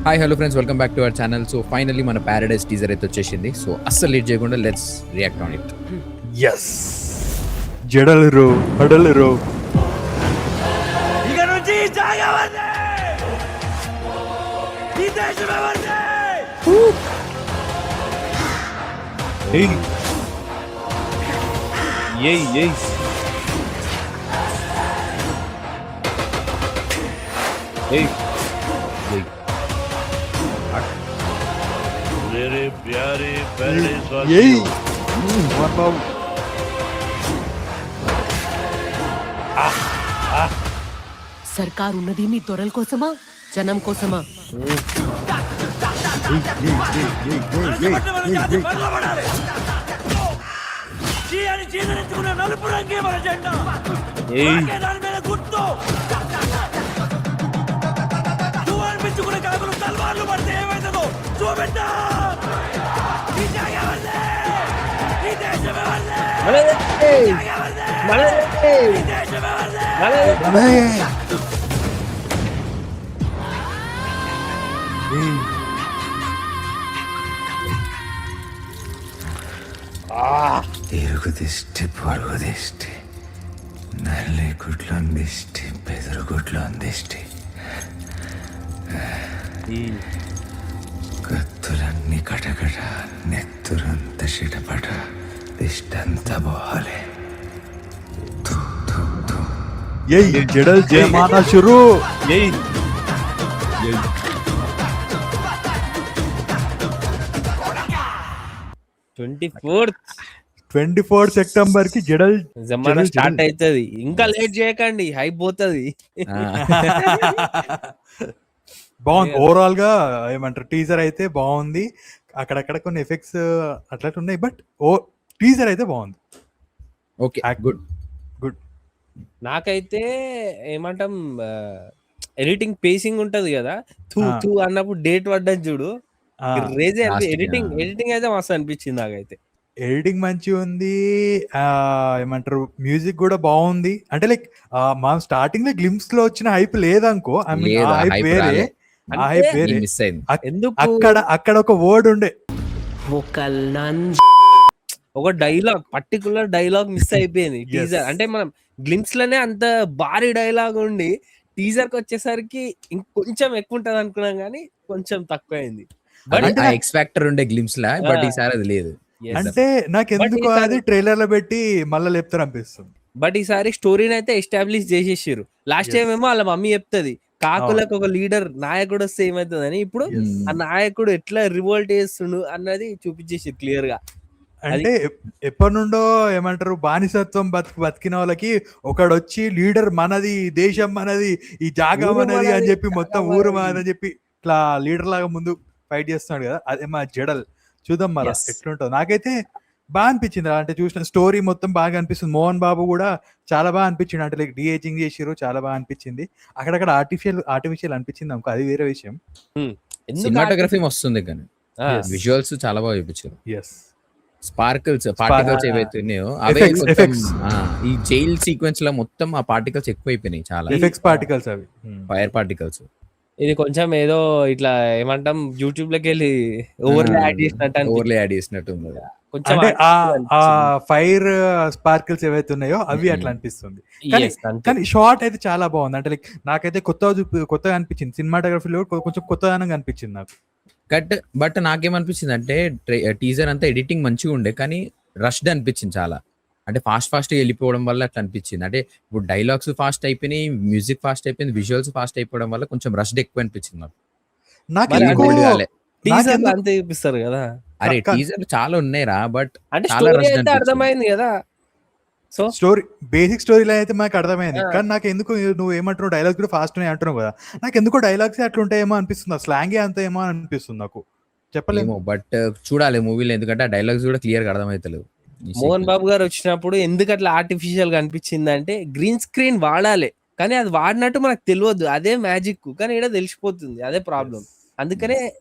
Hi hello friends, welcome back to our channel. So finally మన paradise teaser అయితే వచ్చేసింది. So అస్సలు late చేయకుండా let's react on it. Yes జడలు హడలు ఇక నుంచి జాగవండి ఈ దేశం ఎవరిది ఏయ్ ఏయ్ ఏయ్ ఏయ్ मेरे प्यारे पैरडाइज ఏయ్ वासियों మోహన్ బాబు సర్కార్ ఉన్నది మీ దొరల కోసమా జనం కోసమా? మన జాతి పగలబడాలి. చీ అని చీదరించుకున్న నలుపు రంగే మన జెండా. నాకే దాని మీద గుర్తు. నువ్వు అనిపించుకునే కాకులు తల్వార్లు పడితే ఏమైతుందో చూపెట్టా. ఈ జాగ ఎవరిది? ఈ దేశం ఎవరిది? ఈ జాగ ఎవరిది? ఈ దేశం ఎవరిది? ఎరుగు దిష్టి పొరుగు దిష్టి నల్లి గుడ్లు అందిష్టి బెదురు గుడ్లు అందిష్టి కత్తులన్నీ కటకట నెత్తురంత చిటపట దిష్టంతా పోవాలి. ఏయ్ జడల్ జయమానా షురు ఏయ్ 24 సెప్టెంబర్ కి జడల్ జమానా స్టార్ట్ అవుతుంది. ఇంకా లేట్ చేయకండి, హైప్ పోతుంది. బాగుంది. ఓవరాల్ గా ఏమంటారు, టీజర్ అయితే బాగుంది. అక్కడక్కడ కొన్ని ఎఫెక్ట్స్ అట్లా ఉన్నాయి, బట్ టీజర్ అయితే బాగుంది. Okay, good. గుడ్. నాకైతే ఏమంటాం, ఎడిటింగ్ పేసింగ్ ఉంటది కదా, తూ తూ అన్నప్పుడు డేట్ పడ్డది చూడు, రేజే ఎడిటింగ్ అయితే మస్తు అనిపించింది నాకైతే. ఎడిటింగ్ మంచిగా ఉంది. ఏమంటారు, మ్యూజిక్ కూడా బాగుంది. అంటే లైక్ మా స్టార్టింగ్ లో గ్లిమ్స్ లో వచ్చిన హైప్ లేదనుకో, ఐ మీన్ లేదు, ఆ హైప్ hype వేరే, రాలే. ఆ హైప్ వేరే. మిస్ అయింది. ఎందుకు అక్కడ ఒక వర్డ్ ఉండే, ఒక లంచ్ ఒక డైలాగ్, పర్టికులర్ డైలాగ్ మిస్ అయిపోయింది Yes. టీజర్. అంటే మనం గ్లిమ్స్ లోనే అంత భారీ డైలాగ్ ఉండి టీజర్ కి వచ్చేసరికి ఇంకొంచెం ఎక్కువ ఉంటది అనుకున్నాం, కానీ కొంచెం తక్కువ అయింది. అంటే ఆ ఎక్స్ ఫ్యాక్టర్ ఉండే గ్లిమ్స్ లా, బట్ ఈసారి అది లేదు. అంటే నాకు ఎందుకు ఈసారి- అది ట్రైలర్ లో పెట్టి మళ్ళీ లేపుతారు అనిపిస్తుంది. బట్ ఈసారి స్టోరీని అయితే ఎస్టాబ్లిష్ చేసేసారు. లాస్ట్ టైం ఏమో వాళ్ళ మమ్మీ చెప్తది కాకులకు ఒక లీడర్ నాయకుడు వస్తే ఏమైతుంది అని, ఇప్పుడు ఆ నాయకుడు ఎట్లా రివోల్ట్ చేస్తుండు అన్నది చూపించేసి క్లియర్ గా. అంటే ఎప్పటి నుండో ఏమంటారు, బానిసత్వం బతికిన వాళ్ళకి ఒకడు వచ్చి లీడర్ మనది, దేశం మనది, ఈ జాగా ఊరు మనది అని మనది, చెప్పి మొత్తం జాగా ఊరు మనది. మనది అని చెప్పి ఇట్లా లీడర్ లాగా ముందు ఫైట్ చేస్తున్నాడు కదా, అదే మా జడల్. చూద్దాం మరి Yes. ఎట్లుంటుందో. నాకైతే బాగా అనిపించింది. అంటే చూసిన స్టోరీ మొత్తం బాగా అనిపిస్తుంది. మోహన్ బాబు కూడా చాలా బాగా అనిపించింది. అంటే లైక్ డిఏజింగ్ చేసిరు, చాలా బాగా అనిపించింది. అక్కడక్కడ ఆర్టిఫిషియల్ అనిపించింది అనుకో, అది వేరే విషయం. ఎందుకు సినిమాటోగ్రఫీ వస్తుంది, కానీ ఆ, విజువల్స్ చాలా బాగా చూపించారు. ఎస్. స్పార్కిల్స్ పార్టికల్స్ ఏవైతే ఉన్నాయో అవే Effects, మొత్తం, effects. ఈ జైల్ సీక్వెన్స్ లో మొత్తం ఆ పార్టికల్స్ ఎక్కువైపోయినాయి, చాలా ఎఫెక్ట్స్ పార్టికల్స్ అవి. Fire particles. ఇది కొంచెం ఏదో ఇట్లా ఏమంటాం, యూట్యూబ్ లోకి వెళ్ళి ఓవర్లే యాడ్ చేసినట్టు అనిపించింది. ఓవర్లే యాడ్ చేసినట్టు ఉంది. కొంచెం అంటే ఆ అనిపించింది. ఫైర్ స్పార్కిల్స్ ఏవైతే ఉన్నాయో అవి అట్లా అనిపిస్తుంది. కానీ- Yes, అంతే. కానీ షార్ట్ అయితే చాలా బాగుంది. అంటే లైక్ నాకైతే కొత్తగా అనిపించింది. సినిమాటోగ్రఫీలో కొంచెం కొత్తదనంగా అనిపించింది నాకు. బట్ నాకేమనిపించింది అంటే టీజర్ అంతా ఎడిటింగ్ మంచిగా ఉండే, కానీ రష్డ్ అనిపించింది చాలా. అంటే ఫాస్ట్ వెళ్ళిపోవడం వల్ల అట్లా అనిపించింది. అంటే ఇప్పుడు డైలాగ్స్ ఫాస్ట్ అయిపోయినాయి, మ్యూజిక్ ఫాస్ట్ అయిపోయింది, విజువల్స్ ఫాస్ట్ అయిపోవడం వల్ల కొంచెం రష్డ్ ఎక్కువ అనిపించింది నాకు. నాకు మరి ఎందుకో- hold కాలే. టీజర్ నాకెందుకు- అంతే చూపిస్తారు కదా, అరే కా- టీజర్ చాలా ఉన్నాయిరా, బట్ అంటే చాలా స్టోరీ rushed అయితే అనిపించింది. అర్థమైంది కదా. So story basic story line అయితే మనకు అర్థమైంది. ఆ. కానీ నాకు ఎందుకు, నువ్వు ఏమంటున్నావు, డైలాగ్స్ కూడా ఫాస్ట్ ఉన్నాయి అంటున్నావు కదా, నాకు ఎందుకో డైలాగ్స్ అట్లా ఉంటాయేమో అనిపిస్తుంది. స్లాంగే అంత ఏమో అనిపిస్తుంది నాకు, చెప్పలేము. ఏమో, బట్ చూడాలి మూవీలో, ఎందుకంటే ఆ డైలాగ్స్ కూడా క్లియర్ గా అర్థమైతలేదు. ఈ మోహన్ sequence. బాబు గారు వచ్చినప్పుడు ఎందుకు అట్లా ఆర్టిఫిషియల్ గా అనిపించింది అంటే, గ్రీన్ స్క్రీన్ వాడాలి కానీ అది వాడినట్టు మనకు తెలియదు, అదే మ్యాజిక్. కానీ ఇక్కడ తెలిసిపోతుంది, అదే ప్రాబ్లం. అందుకనే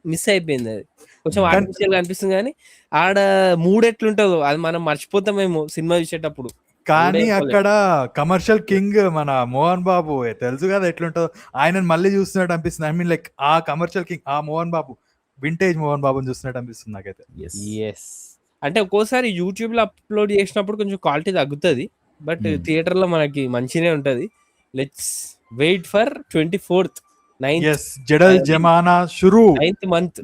మిస్ అయిపోయింది. అది కొంచెం కానీ- ఆర్టిఫిషియల్ గా అనిపిస్తుంది, కానీ ఆడ మూడు ఎట్లుంటుందో అది మనం మర్చిపోతామేమో సినిమా చూసేటప్పుడు. కానీ ఊడే అక్కడ కమర్షియల్ కింగ్ మన మోహన్ బాబు తెలుసు కదా ఎట్లుంటుందో. ఆయనను మళ్ళీ చూస్తున్నట్టు అనిపిస్తుంది. ఐ మీన్ లైక్ ఆ కమర్షియల్ కింగ్ ఆ మోహన్ బాబు, వింటేజ్ మోహన్ బాబుని చూస్తున్నట్టు అనిపిస్తుంది నాకైతే. ఎస్ ఎస్ అంటే ఒక్కోసారి యూట్యూబ్ లో అప్లోడ్ చేసినప్పుడు కొంచెం క్వాలిటీ తగ్గుతుంది, బట్ థియేటర్ లో మనకి మంచినే ఉంటది. Let's wait for 24th 9th ఎస్, జడల్ జమానా షురూ. 9th month.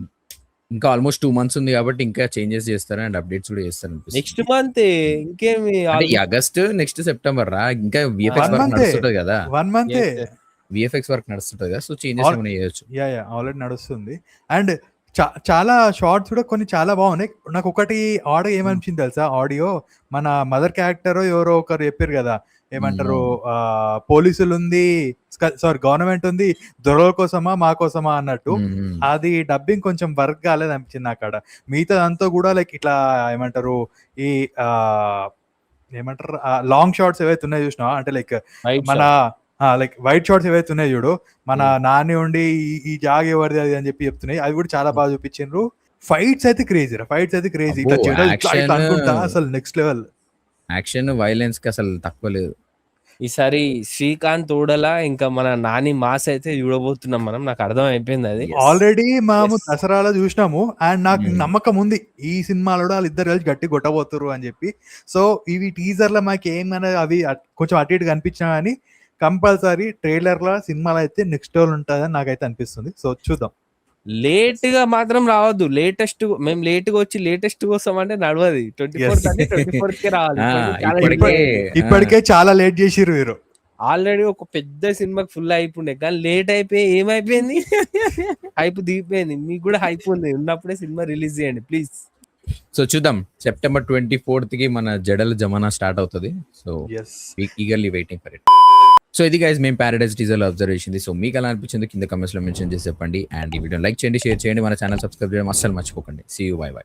ఇంకా ఆల్మోస్ట్ 2 months ఉంది కాబట్టి ఇంకా చేంజెస్ చేస్తారు అండ్ అప్డేట్స్ కూడా చేస్తారు అనిపిస్తుంది. నెక్స్ట్ మంత్ ఇంకేమి అంటే ఈ ఆగస్ట్ నెక్స్ట్ సెప్టెంబర్ రా, ఇంకా విఎఫ్ఎక్స్ 1 వర్క్ month నడుస్తుంటది కదా, 1 month విఎఫ్ఎక్స్ వర్క్ నడుస్తుంటది కదా, సో చేంజెస్ All- ఏమైనా చేయొచ్చు. యా ఆల్రెడీ నడుస్తుంది. అండ్ చాలా షార్ట్స్ కూడా కొన్ని చాలా బాగున్నాయి. నాకు ఒకటి ఆడియో ఏమనిపించింది తెలుసా, ఆడియో మన మదర్ క్యారెక్టర్ ఎవరో ఒకరు చెప్పారు కదా, ఏమంటారు పోలీసులు ఉంది, సారీ గవర్నమెంట్ ఉంది, దొరల కోసమా మా కోసమా అన్నట్టు. అది డబ్బింగ్ కొంచెం వర్క్ కాలేదు అనిపించింది అక్కడ. మిగతా అంతా కూడా లైక్ ఇట్లా ఏమంటారు ఈ ఏమంటారు లాంగ్ షార్ట్స్ ఏవైతే ఉన్నాయో చూసినా, అంటే లైక్ మన లైక్ వైట్ షార్ట్స్ ఏవైతే ఉన్నాయి చూడు, మన నాని ఉండి ఈ జాగ్ ఎవరిది అది అని చెప్పి చెప్తున్నాయి, అవి కూడా చాలా బాగా చూపించారు. ఫైట్స్ అయితే క్రేజీ ఇట్లా అబ్బో, చెడల్ ఇట్లా action- అనుకుంటా అసలు నెక్స్ట్ లెవెల్. యాక్షన్ వైలెన్స్ కి అసలు తక్కువ లేదు. ఈసారి శ్రీకాంత్ ఊడల ఇంకా మన నాని మాస్ అయితే చూడబోతున్నాం మనం. నాకు అర్థం అయిపోయింది అది. ఆల్రెడీ మేము Yes. దసరాలో చూసినాము అండ్ నాకు నమ్మకం ఉంది ఈ సినిమాలో కూడా వాళ్ళిద్దరు కలిసి గట్టి కొట్టబోతురు అని చెప్పి. సో ఇవి టీజర్ లో మాకు ఏమైనా అవి కొంచెం అటు ఇటు కనిపించినా కానీ కంపల్సరీ ట్రైలర్ లో సినిమాలో అయితే నెక్స్ట్ లెవెల్ ఉంటుందని నాకైతే అనిపిస్తుంది. సో చూద్దాం. లేట్ గా మాత్రం రావద్దు. మేము లేట్ గా వచ్చి లేటెస్ట్ కోసం అంటే నడవది. 24th అంటే 24th కే రావాలి. ఇప్పటికే చాలా లేట్ చేసిర్రు వీరు. ఆల్రెడీ ఒక పెద్ద సినిమాకి ఫుల్ అయిపోయిండే, కానీ లేట్ అయిపోయి ఏమైపోయింది, హైప్ దిగిపోయింది. మీకు కూడా హైప్ ఉంది, ఉన్నప్పుడే సినిమా రిలీజ్ చేయండి ప్లీజ్. సో చూద్దాం, September 24th కి మన జడల జమానా స్టార్ట్ అవుతుంది. So yes, eagerly waiting for it. So ఇది గైస్ మేము ప్యారడైజ్ టీజర్ లో అబ్జర్వ్ చేసింది. సో మీకు ఎలా అనిపించింది కింద కమెంట్స్ లో మెన్షన్ చేసి చెప్పండి. అండ్ ఈ వీడియో లైక్ చేయండి, షేర్ చేయండి, మన ఛానల్ సబ్స్క్రైబ్ చేయడం అస్సలు మర్చిపోకండి. See you, bye by.